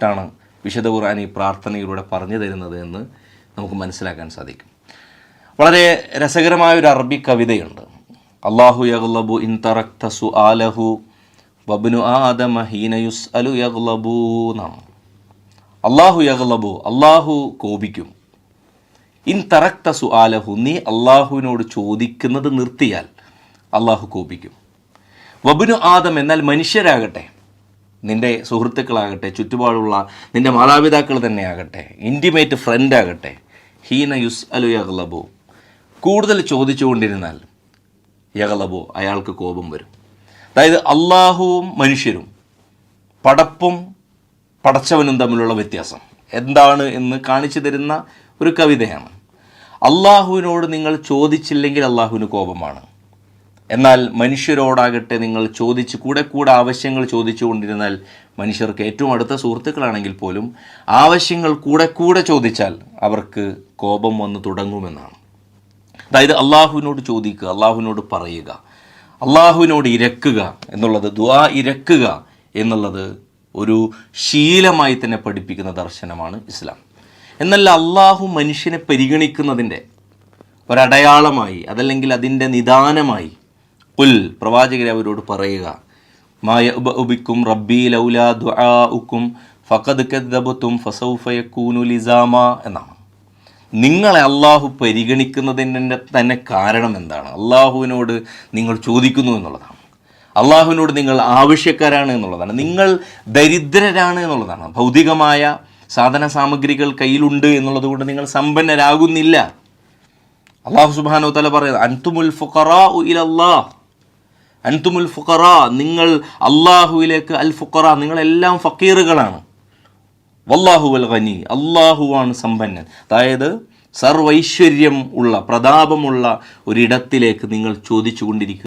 ാണ് വിശുദ്ധ ഖുർആൻ ഈ പ്രാർത്ഥനയിലൂടെ പറഞ്ഞു തരുന്നത് എന്ന് നമുക്ക് മനസ്സിലാക്കാൻ സാധിക്കും. വളരെ രസകരമായ ഒരു അറബി കവിതയുണ്ട്. അല്ലാഹു യഗ്ലബു ഇൻ തറക്ത സുആലഹു വബ്നു ആദമ ഹീന യുസ്അലു യഗ്ലബു എന്നാണ്. അല്ലാഹു യഗ്ലബു, അല്ലാഹു കോപിക്കും. ഇൻ തറക്ത സുആലഹു, നീ അല്ലാഹുവിനോട് ചോദിക്കുന്നത് നിർത്തിയാൽ അല്ലാഹു കോപിക്കും. വബ്നു ആദം, എന്നാൽ മനുഷ്യരാകട്ടെ, നിൻ്റെ സുഹൃത്തുക്കളാകട്ടെ, ചുറ്റുപാടുള്ള നിൻ്റെ മാതാപിതാക്കൾ തന്നെയാകട്ടെ, ഇൻറ്റിമേറ്റ് ഫ്രണ്ട് ആകട്ടെ, ഹീന യുസ്അലു യഗ്ലബു, കൂടുതൽ ചോദിച്ചുകൊണ്ടിരുന്നാൽ യഗ്ലബു, അയാൾക്ക് കോപം വരും. അതായത് അള്ളാഹുവും മനുഷ്യരും, പടപ്പും പടച്ചവനും തമ്മിലുള്ള വ്യത്യാസം എന്താണ് എന്ന് കാണിച്ചു തരുന്ന ഒരു കവിതയാണ്. അള്ളാഹുവിനോട് നിങ്ങൾ ചോദിച്ചില്ലെങ്കിൽ അള്ളാഹുവിന് കോപമാണ്. എന്നാൽ മനുഷ്യരോടാകട്ടെ നിങ്ങൾ ചോദിച്ച് കൂടെ ആവശ്യങ്ങൾ ചോദിച്ചു കൊണ്ടിരുന്നാൽ, മനുഷ്യർക്ക് ഏറ്റവും അടുത്ത സുഹൃത്തുക്കളാണെങ്കിൽ പോലും ആവശ്യങ്ങൾ കൂടെ ചോദിച്ചാൽ അവർക്ക് കോപം വന്ന് തുടങ്ങുമെന്നാണ്. അതായത് അള്ളാഹുവിനോട് ചോദിക്കുക, അള്ളാഹുവിനോട് പറയുക, അള്ളാഹുവിനോട് ഇരക്കുക എന്നുള്ളത്, ദുആ ഇരക്കുക എന്നുള്ളത് ഒരു ശീലമായി തന്നെ പഠിപ്പിക്കുന്ന ദർശനമാണ് ഇസ്ലാം. എന്നല്ല അള്ളാഹു മനുഷ്യനെ പരിഗണിക്കുന്നതിൻ്റെ ഒരടയാളമായി, അതല്ലെങ്കിൽ അതിൻ്റെ നിദാനമായി ഖുൽ, പ്രവാചകരെ അവരോട് പറയുക, മാ യഅ്ബഉ ബിക്കും റബ്ബി ലൗലാ ദുആഉക്കും ഫഖദ് കദ്ദബതും ഫസൗഫ യകൂനു ലിസാമ എന്നാണ്. നിങ്ങളെ അള്ളാഹു പരിഗണിക്കുന്നതിൻ്റെ തന്നെ കാരണം എന്താണ്? അള്ളാഹുവിനോട് നിങ്ങൾ ചോദിക്കുന്നു എന്നുള്ളതാണ്. അള്ളാഹുവിനോട് നിങ്ങൾ ആവശ്യക്കാരാണ് എന്നുള്ളതാണ്. നിങ്ങൾ ദരിദ്രരാണ് എന്നുള്ളതാണ്. ഭൗതികമായ സാധന സാമഗ്രികൾ കയ്യിലുണ്ട് എന്നുള്ളത് കൊണ്ട് നിങ്ങൾ സമ്പന്നരാകുന്നില്ല. അള്ളാഹു സുബ്ഹാനഹു വ തആല പറയുന്നത് അൻതുമുൽ ഫുഖറാഉ ഇലല്ലാഹ്, അൻതുമുൽ ഫുഖറാ, നിങ്ങൾ അള്ളാഹുവിലേക്ക്, അൽ ഫുഖറാ, നിങ്ങളെല്ലാം ഫക്കീറുകളാണ്. വല്ലാഹു വൽ ഗനി, അള്ളാഹുവാണ് സമ്പന്നൻ. അതായത് സർവൈശ്വര്യം ഉള്ള, പ്രതാപമുള്ള ഒരിടത്തിലേക്ക് നിങ്ങൾ ചോദിച്ചു കൊണ്ടിരിക്കുക.